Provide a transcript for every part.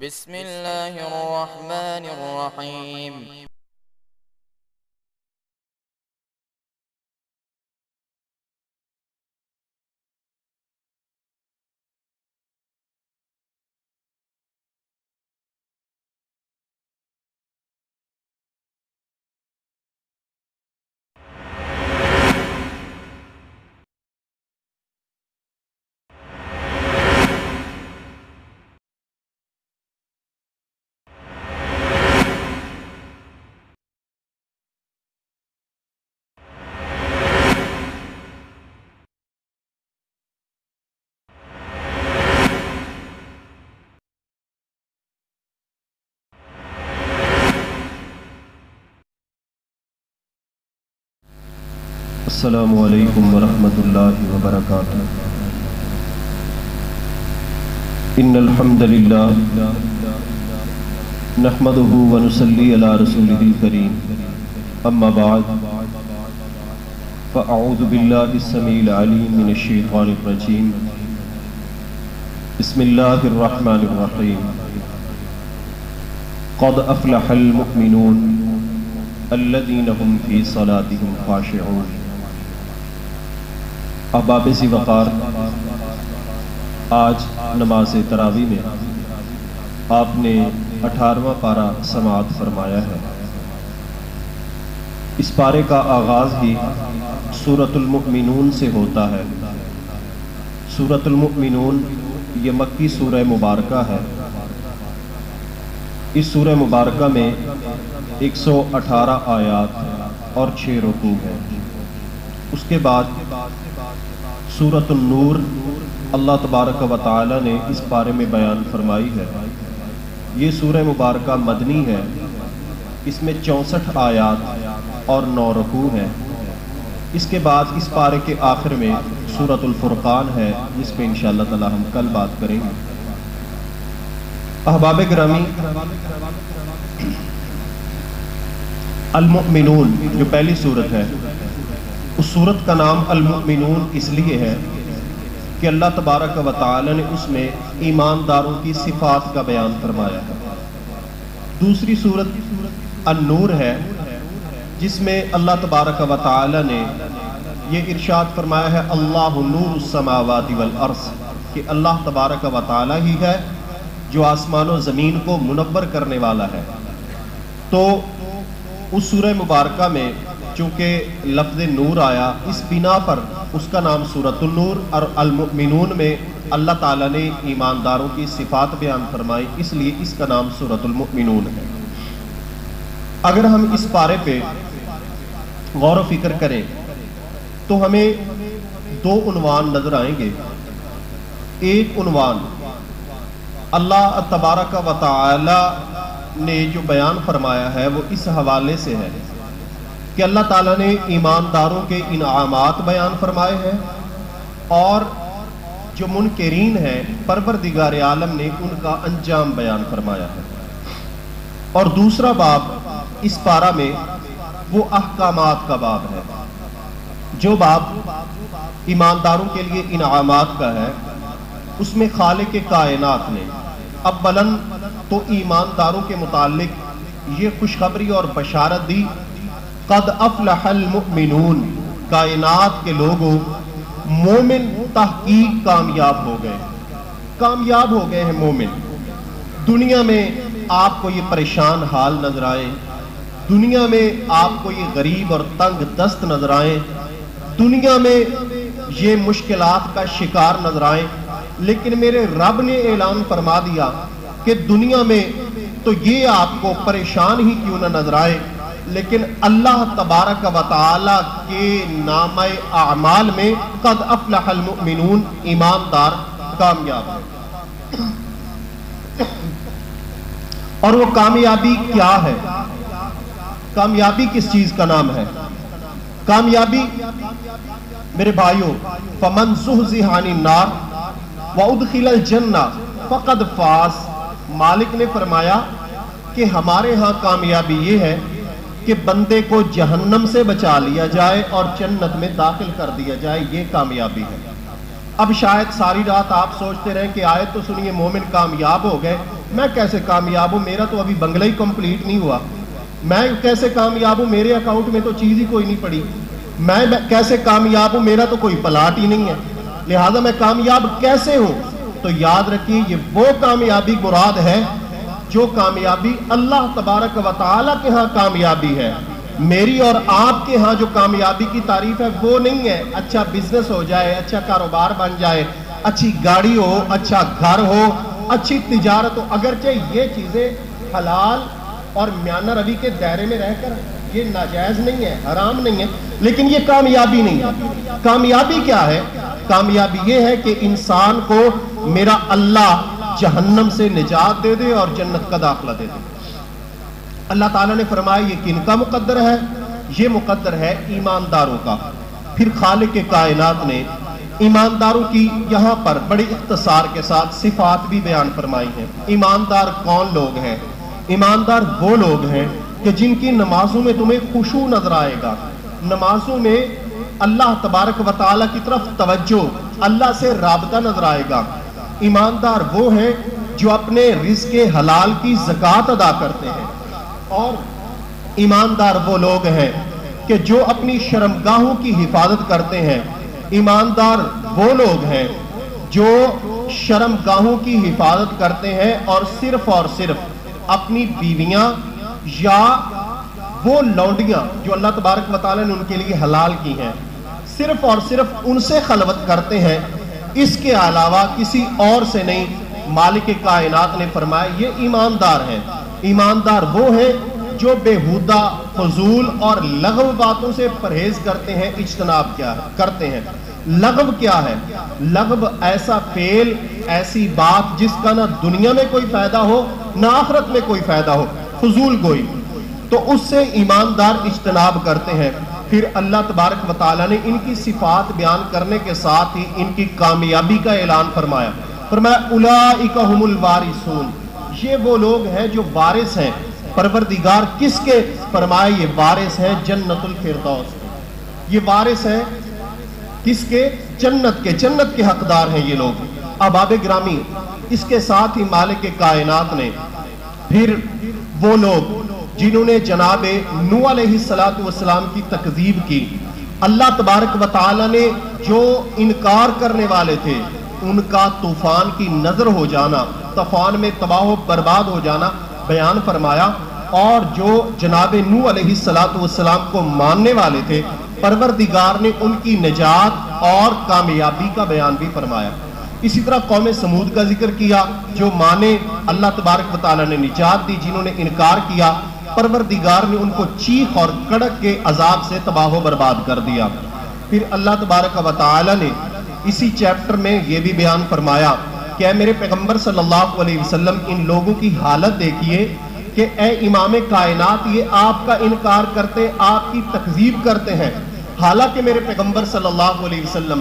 بسم الله الرحمن الرحيم. السلام علیکم ورحمۃ اللہ وبرکاتہ۔ ان الحمد للہ نحمده ونصلی علی رسولہ الکریم، اما بعد فاعوذ باللہ السمیع العلیم من الشیطان الرجیم، بسم اللہ الرحمن الرحیم۔ قد افلح المؤمنون الذین هم فی صلاتهم خاشعون۔ احباب ذی وقار، آج نماز تراویح میں آپ نے 18واں پارہ سماعت فرمایا ہے۔ اس پارے کا آغاز ہی سورۃ المؤمنون سے ہوتا ہے۔ سورۃ المؤمنون یہ مکی سورہ مبارکہ ہے۔ اس سورہ مبارکہ میں 118 آیات اور 6 رکوع ہیں۔ اس کے بعد سورۃ النور اللہ تبارک و تعالی نے اس بارے میں بیان فرمائی ہے۔ یہ سورہ مبارکہ مدنی ہے۔ اس میں 64 آیات اور 9 رکوع ہیں۔ اس کے بعد اس پارے کے آخر میں سورۃ الفرقان ہے، جس پہ انشاءاللہ تعالی ہم کل بات کریں گے۔ احباب گرامی، المؤمنون جو پہلی سورت ہے، اس سورت کا نام المؤمنون اس لیے ہے کہ اللہ تبارک و تعالی نے اس میں ایمانداروں کی صفات کا بیان فرمایا ہے۔ دوسری سورت النور ہے، جس میں اللہ تبارک و تعالی نے یہ ارشاد فرمایا ہے، اللہ نور السماوات والارض، کہ اللہ تبارک و تعالی ہی ہے جو آسمان و زمین کو منور کرنے والا ہے۔ تو اس سورہ مبارکہ میں چونکہ لفظ نور آیا، اس بنا پر اس کا نام سورۃ النور، اور المؤمنون میں اللہ تعالیٰ نے ایمانداروں کی صفات بیان فرمائی، اس لیے اس کا نام سورۃ المؤمنون ہے۔ اگر ہم اس پارے پہ غور و فکر کریں تو ہمیں 2 عنوان نظر آئیں گے۔ ایک عنوان اللہ تبارک و تعالی نے جو بیان فرمایا ہے وہ اس حوالے سے ہے کہ اللہ تعالیٰ نے ایمانداروں کے انعامات بیان فرمائے ہیں، اور جو منکرین ہیں پروردگار عالم نے ان کا انجام بیان فرمایا ہے۔ اور دوسرا باب اس پارہ میں وہ احکامات کا باب ہے۔ جو باب ایمانداروں کے لیے انعامات کا ہے، اس میں خالق کائنات نے اولاً تو ایمانداروں کے متعلق یہ خوشخبری اور بشارت دی، قد افلح المؤمنون، کائنات کے لوگوں، مومن تحقیق کامیاب ہو گئے، کامیاب ہو گئے ہیں مومن۔ دنیا میں آپ کو یہ پریشان حال نظر آئے، دنیا میں آپ کو یہ غریب اور تنگ دست نظر آئیں، دنیا میں یہ مشکلات کا شکار نظر آئیں، لیکن میرے رب نے اعلان فرما دیا کہ دنیا میں تو یہ آپ کو پریشان ہی کیوں نہ نظر آئے، لیکن اللہ تبارک و تعالی کے نامہ اعمال میں قد افلح المؤمنون، ایماندار کامیاب ہے۔ اور وہ کامیابی کیا ہے؟ کامیابی کس چیز کا نام ہے؟ کامیابی میرے بھائیوں، فمن زحزح عن النار وادخل الجنہ فقد فاز۔ مالک نے فرمایا کہ ہمارے ہاں کامیابی یہ ہے کہ بندے کو جہنم سے بچا لیا جائے اور جنت میں داخل کر دیا جائے، یہ کامیابی ہے۔ اب شاید ساری رات آپ سوچتے رہیں کہ آیت تو سنیے مومن کامیاب ہو گئے، میں کیسے کامیاب ہوں, میرا تو ابھی بنگلہ ہی کمپلیٹ نہیں ہوا, میں کیسے کامیاب ہوں, میرے اکاؤنٹ میں تو چیز ہی کوئی نہیں پڑی, میں کیسے کامیاب ہوں, میرا تو کوئی پلاٹ ہی نہیں ہے, لہذا میں کامیاب کیسے ہوں. تو یاد رکھیے یہ وہ کامیابی مراد ہے جو کامیابی اللہ تبارک و تعالیٰ کے ہاں کامیابی ہے. میری اور آپ کے ہاں جو کامیابی کی تعریف ہے وہ نہیں ہے اچھا بزنس ہو جائے, اچھا کاروبار بن جائے, اچھی گاڑی ہو, اچھا گھر ہو, اچھی تجارت ہو. اگرچہ یہ چیزیں حلال اور میانہ روی کے دائرے میں رہ کر یہ ناجائز نہیں ہے, حرام نہیں ہے, لیکن یہ کامیابی نہیں ہے. کامیابی کیا ہے؟ کامیابی یہ ہے کہ انسان کو میرا اللہ جہنم سے نجات دے دے اور جنت کا داخلہ دے دے. اللہ تعالیٰ نے فرمایا یہ کن کا مقدر ہے؟ یہ مقدر ہے ایمانداروں کا. پھر خالق کائنات نے ایمانداروں کی یہاں پر بڑی اختصار کے ساتھ صفات بھی بیان فرمائی ہیں. ایماندار کون لوگ ہیں؟ ایماندار وہ لوگ ہیں کہ جن کی نمازوں میں تمہیں خشوع نظر آئے گا, نمازوں میں اللہ تبارک و تعالیٰ کی طرف توجہ, اللہ سے رابطہ نظر آئے گا. ایماندار وہ ہیں جو اپنے رزق حلال کی زکوٰۃ ادا کرتے ہیں, اور ایماندار وہ لوگ ہیں کہ جو اپنی شرمگاہوں کی حفاظت کرتے ہیں. ایماندار وہ لوگ ہیں جو شرمگاہوں کی حفاظت کرتے ہیں اور صرف اپنی بیویاں یا وہ لونڈیاں جو اللہ تبارک و تعالیٰ نے ان کے لیے حلال کی ہیں صرف اور صرف ان سے خلوت کرتے ہیں, اس کے علاوہ کسی اور سے نہیں. مالک کائنات نے فرمایا یہ ایماندار ہیں. ایماندار وہ ہیں جو بےہودہ فضول اور لغو باتوں سے پرہیز کرتے ہیں, اجتناب کرتے ہیں. لغو کیا ہے؟ لغو ایسا فعل, ایسی بات جس کا نہ دنیا میں کوئی فائدہ ہو نہ آخرت میں کوئی فائدہ ہو, فضول گوئی, تو اس سے ایماندار اجتناب کرتے ہیں. پھر اللہ تبارک و تعالیٰ نے ان کی صفات بیان کرنے کے ساتھ ہی ان کی کامیابی کا اعلان فرمایا. اولئک ھم الوارثون, یہ وہ لوگ ہیں جو وارث ہیں. پروردگار کس کے؟ فرمایا یہ وارث ہیں جنت الفردوس. یہ وارث ہیں کس کے؟ جنت کے. جنت کے حقدار ہیں یہ لوگ. احباب گرامی, اس کے ساتھ ہی مالک کائنات نے پھر وہ لوگ جنہوں نے جناب نوح علیہ السلام کی تکذیب کی, اللہ تبارک و تعالیٰ نے جو انکار کرنے والے تھے ان کا طوفان کی نظر ہو جانا, طوفان میں تباہ و برباد ہو جانا بیان فرمایا. اور جو جناب نوح علیہ السلام کو ماننے والے تھے پروردگار نے ان کی نجات اور کامیابی کا بیان بھی فرمایا. اسی طرح قوم سمود کا ذکر کیا جو مانے, اللہ تبارک و تعالیٰ نے نجات دی. جنہوں نے انکار کیا پروردگار نے ان کو چیخ اور کڑک کے عذاب سے تباہ و برباد کر دیا. پھر اللہ تبارک و تعالیٰ نے اسی چیپٹر میں یہ بھی بیان فرمایا کہ اے میرے پیغمبر صلی اللہ علیہ وسلم ان لوگوں کی حالت دیکھیے کہ اے امام کائنات یہ آپ کا انکار کرتے, آپ کی تکذیب کرتے ہیں, حالانکہ میرے پیغمبر صلی اللہ علیہ وسلم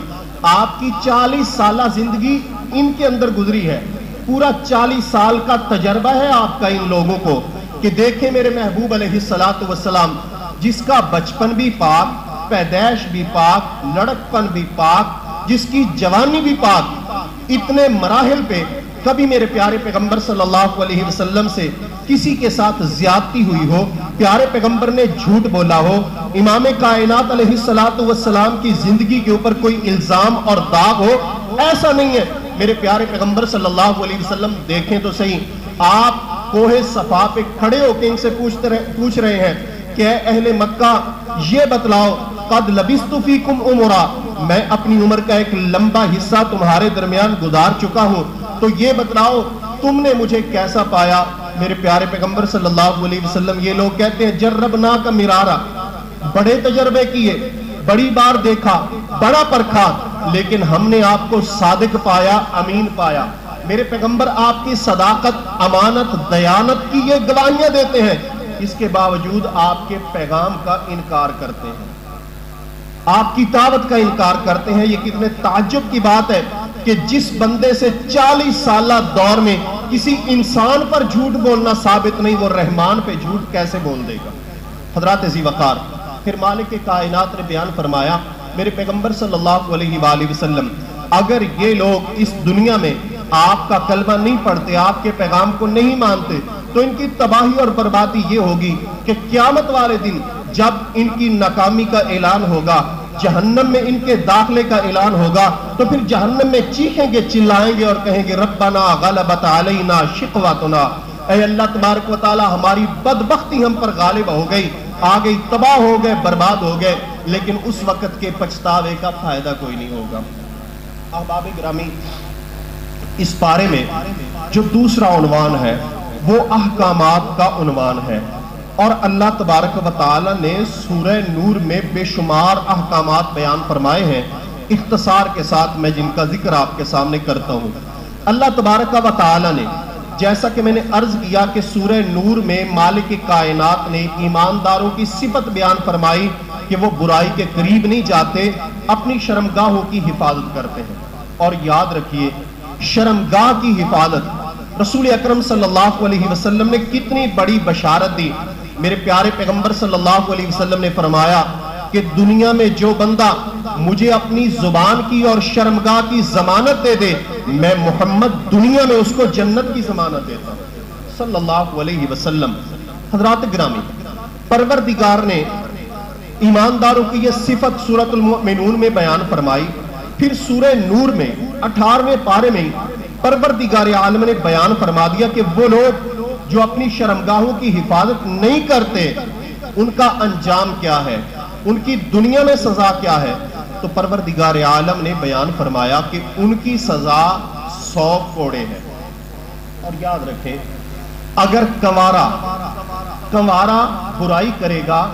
آپ کی 40 سالہ زندگی ان کے اندر گزری ہے, پورا 40 سال کا تجربہ ہے آپ کا ان لوگوں کو. کہ دیکھیں میرے محبوب علیہ السلام جس کا بچپن بھی پاک, پیدائش بھی پاک, لڑکپن بھی پاک, جس کی جوانی بھی پاک, اتنے مراحل پہ کبھی میرے پیارے پیغمبر صلی اللہ علیہ وسلم سے کسی کے ساتھ زیادتی ہوئی ہو, پیارے پیغمبر نے جھوٹ بولا ہو, امام کائنات علیہ السلام کی زندگی کے اوپر کوئی الزام اور داغ ہو, ایسا نہیں ہے. میرے پیارے پیغمبر صلی اللہ علیہ وسلم دیکھیں تو صحیح, آپ کوہ صفا پہ کھڑے ہو کے ان سے پوچھ رہے ہیں کہ اے اہل مکہ یہ بتلاؤ, قد لبثت فیکم عمرا, میں اپنی عمر کا ایک لمبا حصہ تمہارے درمیان گزار چکا ہوں, تو یہ بتلاؤ تم نے مجھے کیسا پایا. میرے پیارے پیغمبر صلی اللہ علیہ وسلم, یہ لوگ کہتے ہیں جربنا کا مرارا, بڑے تجربے کیے, بڑی بار دیکھا, بڑا پرکھا, لیکن ہم نے آپ کو صادق پایا, امین پایا. میرے پیغمبر آپ کی صداقت, امانت, دیانت کی یہ گواہیاں دیتے ہیں, اس کے باوجود آپ کے پیغام کا انکار کرتے ہیں, آپ کی دعوت کا انکار کرتے ہیں. یہ کتنے تعجب کی بات ہے کہ جس بندے سے 40 سالہ دور میں کسی انسان پر جھوٹ بولنا ثابت نہیں, وہ رحمان پہ جھوٹ کیسے بول دے گا. حضرات ذی وقار, پھر مالک کائنات نے بیان فرمایا میرے پیغمبر صلی اللہ علیہ وآلہ وسلم اگر یہ لوگ اس دنیا میں آپ کا کلمہ نہیں پڑھتے، آپ کے پیغام کو نہیں مانتے، تو ان کی تباہی اور بربادی یہ ہوگی کہ قیامت والے دن جب ان کی ناکامی کا اعلان ہوگا، جہنم میں ان کے داخلے کا اعلان ہوگا، تو پھر جہنم میں چیخیں گے، چلائیں گے اور کہیں گے ربنا غلبت علینا شقوتنا، اے اللہ تبارک و تعالی ہماری بدبختی ہم پر غالب ہو گئی، آ گئی، تباہ ہو گئے، برباد ہو گئے، لیکن اس وقت کے پچھتاوے کا فائدہ کوئی نہیں ہوگا۔ احباب گرامی، اس پارے میں جو دوسرا عنوان ہے وہ احکامات کا عنوان ہے، اور اللہ تبارک و تعالی نے سورہ نور میں بے شمار احکامات بیان فرمائے ہیں، اختصار کے ساتھ میں جن کا ذکر آپ کے سامنے کرتا ہوں۔ اللہ تبارک و تعالی نے، جیسا کہ میں نے عرض کیا کہ سورہ نور میں مالک کائنات نے ایمانداروں کی صفت بیان فرمائی کہ وہ برائی کے قریب نہیں جاتے، اپنی شرمگاہوں کی حفاظت کرتے ہیں۔ اور یاد رکھیے، شرمگاہ کی حفاظت رسول اکرم صلی اللہ علیہ وسلم نے کتنی بڑی بشارت دی۔ میرے پیارے پیغمبر صلی اللہ علیہ وسلم نے فرمایا کہ دنیا میں جو بندہ مجھے اپنی زبان کی اور شرمگاہ کی ضمانت دے دے، میں محمد دنیا میں اس کو جنت کی ضمانت دیتا ہوں، صلی اللہ علیہ وسلم۔ حضرات گرامی، پروردگار نے ایمانداروں کی یہ صفت سورۃ المؤمنون میں بیان فرمائی، پھر سورہ نور میں 18ویں پارے میں پروردگار عالم نے بیان فرما دیا کہ وہ لوگ جو اپنی شرمگاہوں کی حفاظت نہیں کرتے ان کا انجام کیا ہے، ان کی دنیا میں سزا کیا ہے۔ تو پروردگار عالم نے بیان فرمایا کہ ان کی سزا 100 کوڑے ہے۔ اور یاد رکھیں، اگر کنوارا برائی کرے گا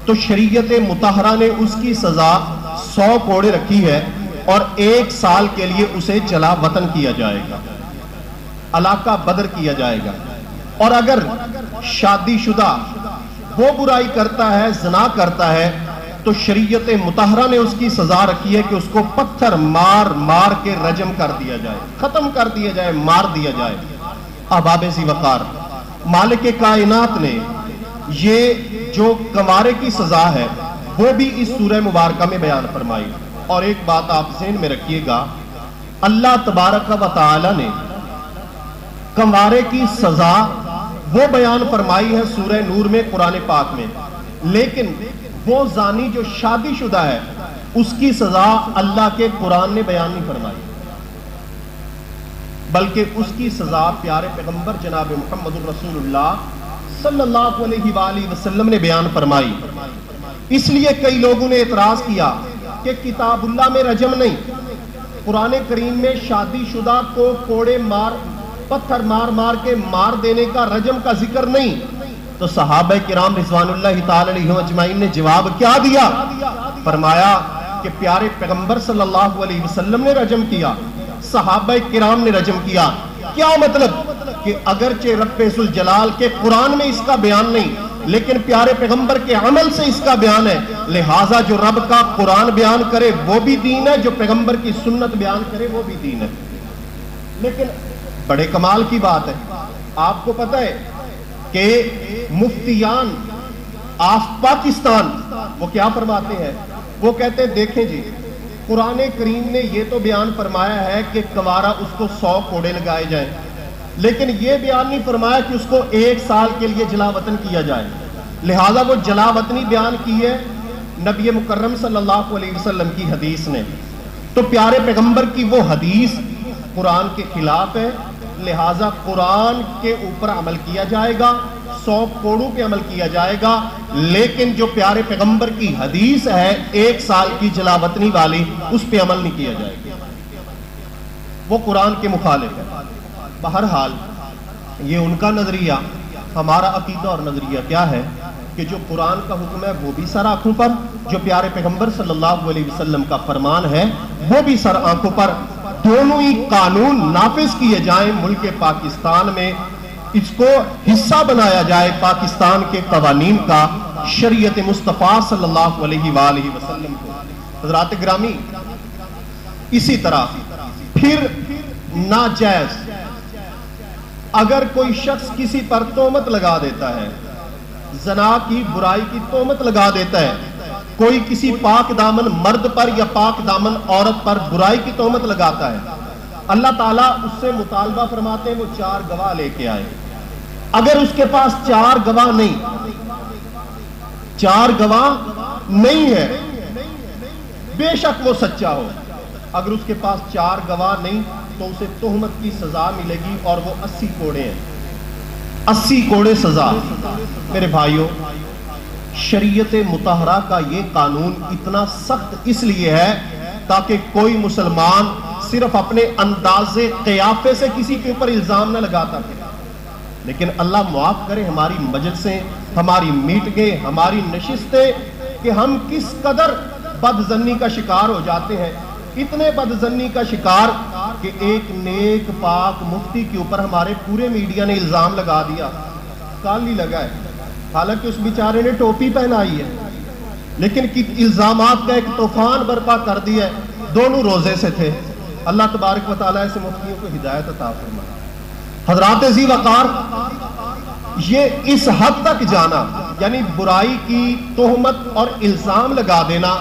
تو شریعت مطہرہ نے اس کی سزا 100 کوڑے رکھی ہے، اور 1 سال کے لیے اسے جلا وطن کیا جائے گا، علاقہ بدر کیا جائے گا۔ اور اگر شادی شدہ وہ برائی کرتا ہے، زنا کرتا ہے، تو شریعت مطہرہ نے اس کی سزا رکھی ہے کہ اس کو پتھر مار مار کے رجم کر دیا جائے، ختم کر دیا جائے، مار دیا جائے۔ احباب ذی وقار، مالک کائنات نے یہ جو کنوارے کی سزا ہے وہ بھی اس سورہ مبارکہ میں بیان فرمائی۔ اور ایک بات آپ ذہن میں رکھیے گا، اللہ تبارک و تعالی نے کنوارے کی سزا وہ بیان فرمائی ہے سورہ نور میں، قرآن پاک میں، لیکن وہ زانی جو شادی شدہ ہے اس کی سزا اللہ کے قرآن نے بیان نہیں فرمائی، بلکہ اس کی سزا پیارے پیغمبر جناب محمد الرسول اللہ صلی اللہ علیہ وآلہ وسلم نے بیان فرمائی۔ اس لیے کئی لوگوں نے اعتراض کیا کہ کتاب اللہ میں رجم نہیں، قرآن کریم میں شادی شدہ کو کوڑے پتھر مار مار کے مار دینے کا، رجم کا ذکر نہیں۔ تو صحابہ کرام رضوان اللہ تعالی علیہم اجمعین نے جواب کیا دیا؟ فرمایا کہ پیارے پیغمبر صلی اللہ علیہ وسلم نے رجم کیا، صحابہ کرام نے رجم کیا۔ کیا مطلب؟ کہ اگرچہ رب ذوالجلال کے قرآن میں اس کا بیان نہیں، لیکن پیارے پیغمبر کے عمل سے اس کا بیان ہے، لہٰذا جو رب کا قرآن بیان کرے وہ بھی دین ہے، جو پیغمبر کی سنت بیان کرے وہ بھی دین ہے۔ لیکن بڑے کمال کی بات ہے، آپ کو پتہ ہے کہ مفتیان آف پاکستان وہ کیا فرماتے ہیں؟ وہ کہتے ہیں دیکھیں جی، قرآن کریم نے یہ تو بیان فرمایا ہے کہ کنوارا اس کو 100 کوڑے لگائے جائیں، لیکن یہ بیان نہیں فرمایا کہ اس کو 1 سال کے لیے جلا وطن کیا جائے۔ لہٰذا وہ جلا وطنی بیان کی ہے نبی مکرم صلی اللہ علیہ وسلم کی حدیث نے، تو پیارے پیغمبر کی وہ حدیث قرآن کے خلاف ہے، لہٰذا قرآن کے اوپر عمل کیا جائے گا، 100 کوڑوں پہ عمل کیا جائے گا، لیکن جو پیارے پیغمبر کی حدیث ہے 1 سال کی جلا وطنی والی، اس پہ عمل نہیں کیا جائے گا، وہ قرآن کے مخالف ہے۔ بہرحال یہ ان کا نظریہ، ہمارا عقیدہ اور نظریہ کیا ہے کہ جو قرآن کا حکم ہے وہ بھی سر آنکھوں پر، جو پیارے پیغمبر صلی اللہ علیہ وسلم کا فرمان ہے وہ بھی سر آنکھوں پر، دونوں ہی قانون نافذ کیے جائیں ملک پاکستان میں، اس کو حصہ بنایا جائے پاکستان کے قوانین کا، شریعت مصطفیٰ صلی اللہ علیہ وآلہ وسلم کو۔ حضرات گرامی، اسی طرح پھر ناجائز اگر کوئی شخص کسی پر تہمت لگا دیتا ہے، زنا کی برائی کی تہمت لگا دیتا ہے، کوئی کسی پاک دامن مرد پر یا پاک دامن عورت پر برائی کی تہمت لگاتا ہے، اللہ تعالیٰ اس سے مطالبہ فرماتے ہیں وہ 4 گواہ لے کے آئے. اگر اس کے پاس 4 گواہ نہیں ہے بے شک وہ سچا ہو. اگر اس کے پاس 4 گواہ نہیں تو اسے تہمت کی سزا ملے گی اور وہ 80 کوڑے ہیں. 80 کوڑے سزا. میرے بھائیوں، شریعت مطہرہ کا یہ قانون اتنا سخت اس لیے ہے تاکہ کوئی مسلمان صرف اپنے انداز قیافے سے کسی کے اوپر الزام نہ لگاتا ہے. لیکن اللہ معاف کرے ہماری مجلسیں، ہماری میٹنگیں، ہماری نشستیں کہ ہم کس قدر بدظنی کا شکار ہو جاتے ہیں. اتنے بدظنی کا شکار کہ ایک نیک پاک مفتی کے اوپر ہمارے پورے میڈیا نے الزام لگا دیا. کال ہی لگا ہے، حالانکہ اس بیچارے نے ٹوپی پہنائی ہے، لیکن الزامات کا ایک طوفان برپا کر دیا ہے. دونوں روزے سے تھے. اللہ تبارک و تعالیٰ سے مفتیوں کو ہدایت عطا فرمائے. حضرات ذی وقار، یہ اس حد تک جانا، یعنی برائی کی تہمت اور الزام لگا دینا،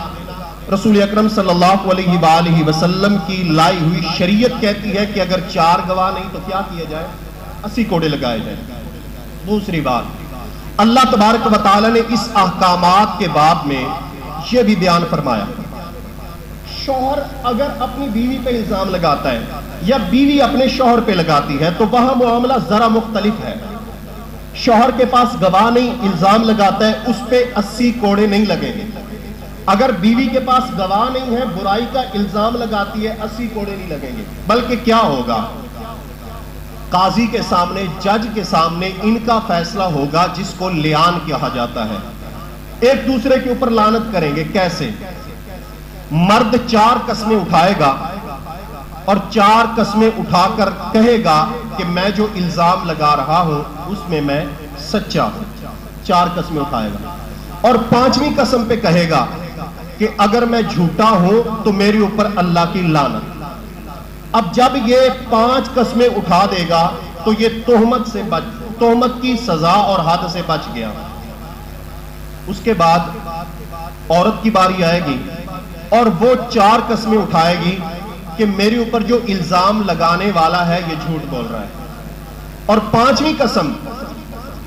رسول اکرم صلی اللہ علیہ وآلہ وسلم کی لائی ہوئی شریعت کہتی ہے کہ اگر 4 گواہ نہیں تو کیا کیا جائے؟ 80 کوڑے لگائے جائیں. دوسری بات، اللہ تبارک و تعالیٰ نے اس احکامات کے باب میں یہ بھی بیان فرمایا، شوہر اگر اپنی بیوی پہ الزام لگاتا ہے یا بیوی اپنے شوہر پہ لگاتی ہے تو وہاں معاملہ ذرا مختلف ہے. شوہر کے پاس گواہ نہیں، الزام لگاتا ہے، اس پہ 80 کوڑے نہیں لگیں گے. اگر بیوی کے پاس گواہ نہیں ہے، برائی کا الزام لگاتی ہے، 80 کوڑے نہیں لگیں گے. بلکہ کیا ہوگا؟ قاضی کے سامنے، جج کے سامنے ان کا فیصلہ ہوگا جس کو لیان کہا جاتا ہے. ایک دوسرے کے اوپر لعنت کریں گے. کیسے؟ مرد 4 قسمیں اٹھائے گا اور 4 قسمیں اٹھا کر کہے گا کہ میں جو الزام لگا رہا ہوں اس میں میں سچا ہوں. 4 قسمیں اٹھائے گا اور 5ویں قسم پہ کہے گا کہ اگر میں جھوٹا ہوں تو میرے اوپر اللہ کی لعنت. اب جب یہ 5 قسمیں اٹھا دے گا تو یہ تہمت کی سزا اور حد سے بچ گیا. اس کے بعد عورت کی باری آئے گی اور وہ 4 قسمیں اٹھائے گی کہ میرے اوپر جو الزام لگانے والا ہے یہ جھوٹ بول رہا ہے. اور 5ویں قسم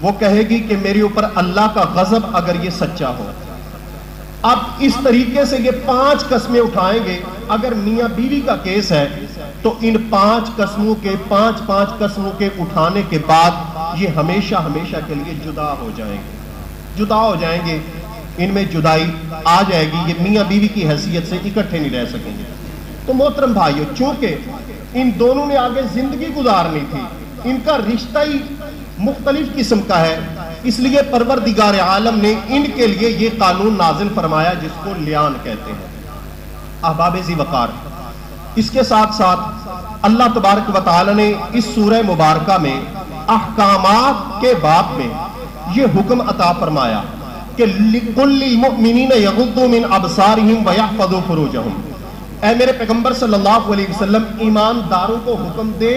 وہ کہے گی کہ میرے اوپر اللہ کا غضب اگر یہ سچا ہو. اب اس طریقے سے یہ 5 قسمیں اٹھائیں گے. اگر میاں بیوی کا کیس ہے تو ان 5 قسموں کے 5 قسموں کے اٹھانے کے بعد یہ ہمیشہ کے لیے جدا ہو جائیں گے. ان میں جدائی آ جائے گی. یہ میاں بیوی کی حیثیت سے اکٹھے نہیں رہ سکیں گے. تو محترم بھائیو، چونکہ ان دونوں نے آگے زندگی گزارنی تھی، ان کا رشتہ ہی مختلف قسم کا ہے، اس لیے پروردگار عالم نے ان کے لیے یہ قانون نازل فرمایا جس کو لیان کہتے ہیں. احباب ذی وقار، اس کے ساتھ ساتھ اللہ تبارک و تعالی نے اس سورہ مبارکہ میں احکامات کے باب میں یہ حکم عطا فرمایا کہ لِكُلِّ الْمُؤْمِنِينَ يَغُضُّوا مِنْ أَبْصَارِهِمْ وَيَحْفَظُوا فُرُوجَهُمْ. اے میرے پیغمبر صلی اللہ علیہ وسلم، ایمانداروں کو حکم دے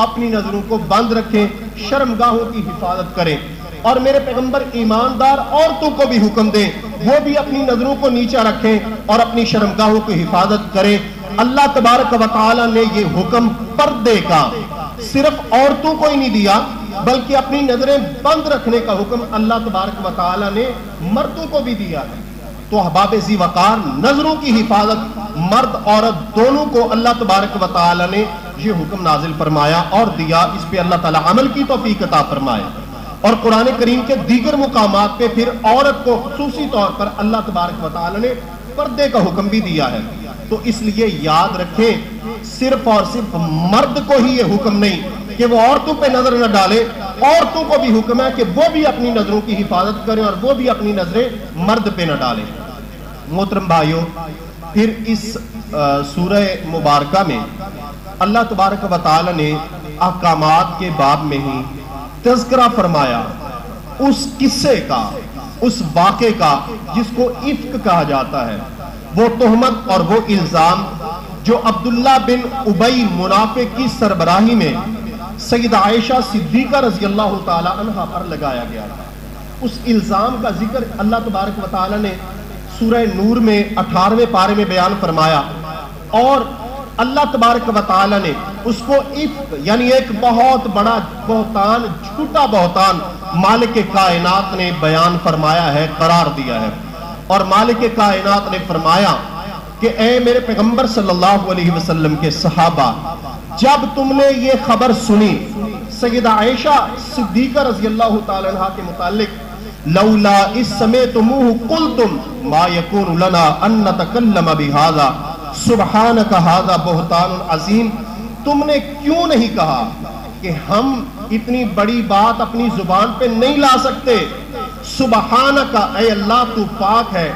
اپنی نظروں کو بند رکھیں، شرمگاہوں کی حفاظت کریں. اور میرے پیغمبر ایماندار عورتوں کو بھی حکم دیں وہ بھی اپنی نظروں کو نیچا رکھیں اور اپنی شرمگاہوں کی حفاظت کریں. اللہ تبارک و تعالی نے یہ حکم پردے کا صرف عورتوں کو ہی نہیں دیا بلکہ اپنی نظریں بند رکھنے کا حکم اللہ تبارک و تعالی نے مردوں کو بھی دیا ہے. تو احباب ذی وقار، نظروں کی حفاظت مرد عورت دونوں کو اللہ تبارک و تعالی نے یہ حکم نازل فرمایا اور دیا. اس پہ اللہ تعالی عمل کی توفیق عطا فرمائے. اور قرآن کریم کے دیگر مقامات پہ پھر عورت کو خصوصی طور پر اللہ تبارک و تعالی نے پردے کا حکم بھی دیا ہے. تو اس لیے یاد رکھیں، صرف اور صرف مرد کو ہی یہ حکم نہیں کہ وہ عورتوں پہ نظر نہ ڈالے، عورتوں کو بھی حکم ہے کہ وہ بھی اپنی نظروں کی حفاظت کریں اور وہ بھی اپنی نظریں مرد پہ نہ ڈالیں. محترم بھائیوں، پھر اس سورہ مبارکہ میں اللہ تبارک و تعالی نے احکامات کے باب میں ہی تذکرہ فرمایا اس قصے کا، اس واقعے کا جس کو افک کہا جاتا ہے. وہ تہمت اور وہ الزام جو عبداللہ بن ابی منافق کی سربراہی میں سیدہ عائشہ صدیقہ رضی اللہ تعالی عنہ پر لگایا گیا تھا. اس الزام کا ذکر اللہ تبارک و تعالی نے سورہ نور میں 18ویں پارے میں بیان فرمایا اور اللہ تبارک و تعالی نے اس کو افک یعنی ایک بہت بڑا بہتان، جھوٹا بہتان مالک کائنات نے بیان فرمایا ہے، قرار دیا ہے۔ اور مالک کائنات نے فرمایا کہ اے میرے پیغمبر صلی اللہ علیہ وسلم کے صحابہ، جب تم نے یہ خبر سنی سیدہ عائشہ صدیقہ رضی اللہ تعالی عنہ کے متعلق، لولا اس سمعتموہ قلتم ما یکون لنا ان نتکلم بہذا سبحانک ھذا بہتان عظیم، تم نے کیوں نہیں کہا کہ ہم اتنی بڑی بات اپنی زبان پہ نہیں لا سکتے؟ سبحانک، اے اللہ تو پاک ہے،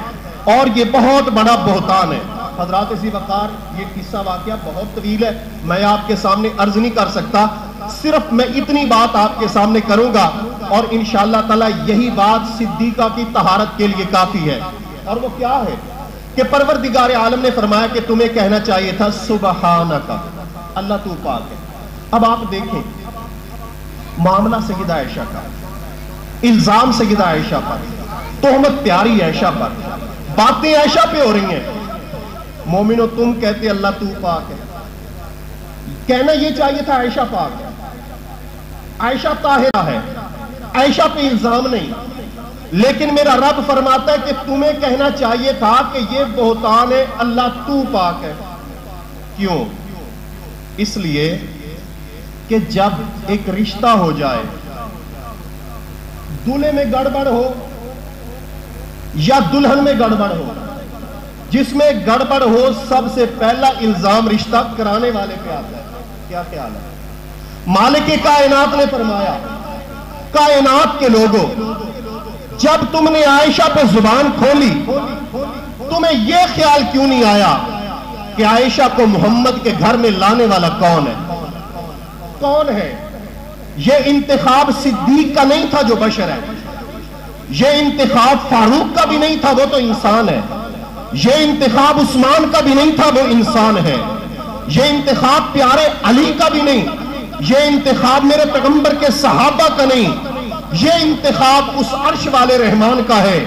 اور یہ بہت بڑا بہتان ہے۔ حضرات ذی وقار، یہ قصہ واقعہ بہت طویل ہے، میں آپ کے سامنے عرض نہیں کر سکتا، صرف میں اتنی بات آپ کے سامنے کروں گا، اور انشاءاللہ تعالی یہی بات صدیقہ کی طہارت کے لیے کافی ہے۔ اور وہ کیا ہے کہ پروردگار عالم نے فرمایا کہ تمہیں کہنا چاہیے تھا سبحانک، اللہ تو پاک ہے۔ اب آپ دیکھیں معاملہ سیدہ عائشہ کا، الزام سیدہ عائشہ پر، تہمت پیاری عائشہ پر، باتیں عائشہ پہ ہو رہی ہیں۔ مومنو تم کہتے اللہ تو پاک ہے، کہنا یہ چاہیے تھا عائشہ پاک ہے، عائشہ طاہرہ ہے، عائشہ پہ الزام نہیں، لیکن میرا رب فرماتا ہے کہ تمہیں کہنا چاہیے تھا کہ یہ بہتان ہے، اللہ تو پاک ہے۔ کیوں؟ اس لیے کہ جب ایک رشتہ ہو جائے، دولہے میں گڑبڑ ہو یا دلہن میں گڑبڑ ہو، جس میں گڑبڑ ہو سب سے پہلا الزام رشتہ کرانے والے پہ آتا ہے۔ کیا خیال ہے؟ مالک کائنات نے فرمایا کائنات کے لوگوں، جب تم نے عائشہ پہ زبان کھولی تمہیں یہ خیال کیوں نہیں آیا کہ عائشہ کو محمد کے گھر میں لانے والا کون ہے؟ کون ہے؟ یہ انتخاب صدیق کا نہیں تھا جو بشر ہے، یہ انتخاب فاروق کا بھی نہیں تھا، وہ تو انسان ہے، یہ انتخاب عثمان کا بھی نہیں تھا، وہ انسان ہے، یہ انتخاب پیارے علی کا بھی نہیں، یہ انتخاب میرے پیغمبر کے صحابہ کا نہیں، یہ انتخاب اس عرش والے رحمان کا ہے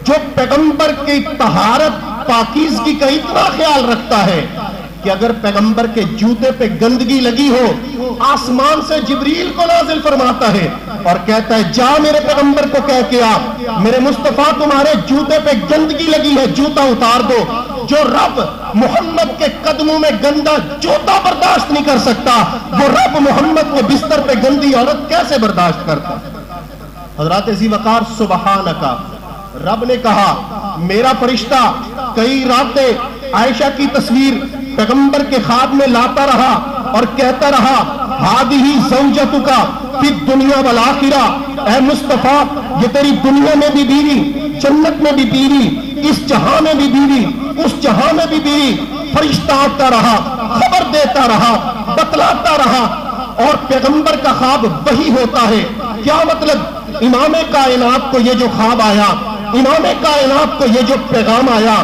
جو پیغمبر کی طہارت پاکیزگی کا اتنا خیال رکھتا ہے کہ اگر پیغمبر کے جوتے پہ گندگی لگی ہو آسمان سے جبریل کو نازل فرماتا ہے اور کہتا ہے جا میرے پیغمبر کو کہہ کے آ میرے مصطفیٰ تمہارے جوتے پہ گندگی لگی ہے، جوتا اتار دو۔ جو رب محمد کے قدموں میں گندا جوتا برداشت نہیں کر سکتا، وہ رب محمد کے بستر پہ گندی عورت کیسے برداشت کرتا؟ حضرات ذی وقار سبحانکا، رب نے کہا میرا فرشتہ کئی راتیں عائشہ کی تصویر پیغمبر کے خواب میں لاتا رہا اور کہتا رہا ہادی زوجتک فی الدنیا والآخرہ، اے مصطفیٰ یہ تیری دنیا میں بھی بیوی، جنت میں بھی بیوی، اس جہاں میں بھی بیوی، اس جہاں میں بھی بیوی۔ فرشتہ آتا رہا، خبر دیتا رہا، بتلاتا رہا، اور پیغمبر کا خواب وہی ہوتا ہے۔ کیا مطلب؟ امام کائنات کو یہ جو خواب آیا، امام کائنات کو یہ جو پیغام آیا،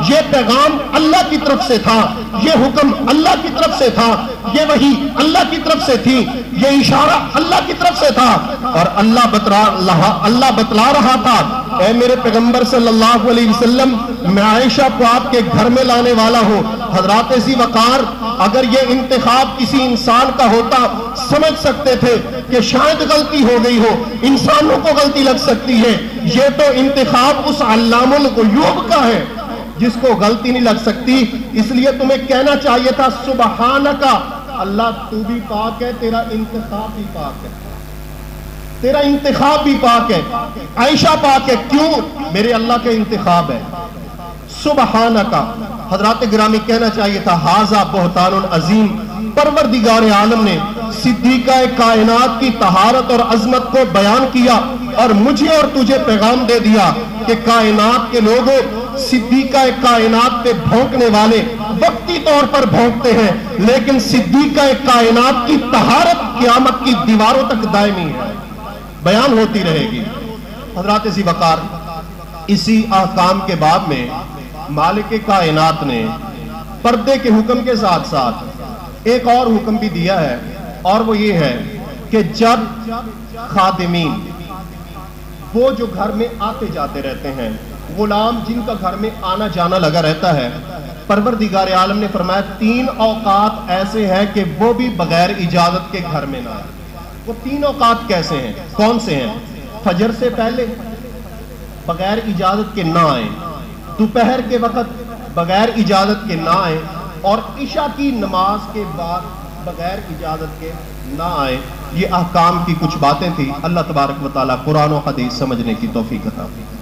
یہ پیغام اللہ کی طرف سے تھا، یہ حکم اللہ کی طرف سے تھا، یہ وحی اللہ کی طرف سے تھی، یہ اشارہ اللہ کی طرف سے تھا، اور اللہ بتلا رہا تھا اے میرے پیغمبر صلی اللہ علیہ وسلم میں عائشہ کو آپ کے گھر میں لانے والا ہوں۔ حضرات ذی وقار، اگر یہ انتخاب کسی انسان کا ہوتا سمجھ سکتے تھے کہ شاید غلطی ہو گئی ہو، انسانوں کو غلطی لگ سکتی ہے، یہ تو انتخاب اس علام الغیوب کا ہے جس کو غلطی نہیں لگ سکتی۔ اس لیے تمہیں کہنا چاہیے تھا سبحانکا، اللہ تو بھی پاک ہے، تیرا انتخاب بھی پاک ہے، تیرا انتخاب بھی پاک ہے، عائشہ پاک ہے، کیوں؟ میرے اللہ کے انتخاب ہے۔ سبحانکا، حضرات گرامی کہنا چاہیے تھا ھذا بہتان عظیم۔ پروردگار عالم نے صدیقہ کائنات کی طہارت اور عظمت کو بیان کیا اور مجھے اور تجھے پیغام دے دیا کہ کائنات کے لوگوں، صدیقہ کائنات پہ بھونکنے والے وقتی طور پر بھونکتے ہیں، لیکن صدیقہ کائنات کی طہارت قیامت کی دیواروں تک دائمی ہے، بیان ہوتی رہے گی۔ حضرات ذی وقار، اسی احکام کے باب میں مالک کائنات نے پردے کے حکم کے ساتھ ساتھ ایک اور حکم بھی دیا ہے، اور وہ یہ ہے کہ جب خادمین، وہ جو گھر میں آتے جاتے رہتے ہیں، غلام جن کا گھر میں آنا جانا لگا رہتا ہے، پروردگار عالم نے فرمایا 3 اوقات ایسے ہیں کہ وہ بھی بغیر اجازت کے گھر میں نہ آئے۔ وہ 3 اوقات کیسے ہیں، کون سے ہیں؟ فجر سے پہلے بغیر اجازت کے نہ آئیں، دوپہر کے وقت بغیر اجازت کے نہ آئیں، اور عشاء کی نماز کے بعد بغیر اجازت کے نہ آئیں۔ یہ احکام کی کچھ باتیں تھیں۔ اللہ تبارک و تعالیٰ قرآن و حدیث سمجھنے کی توفیق عطا فرمائے۔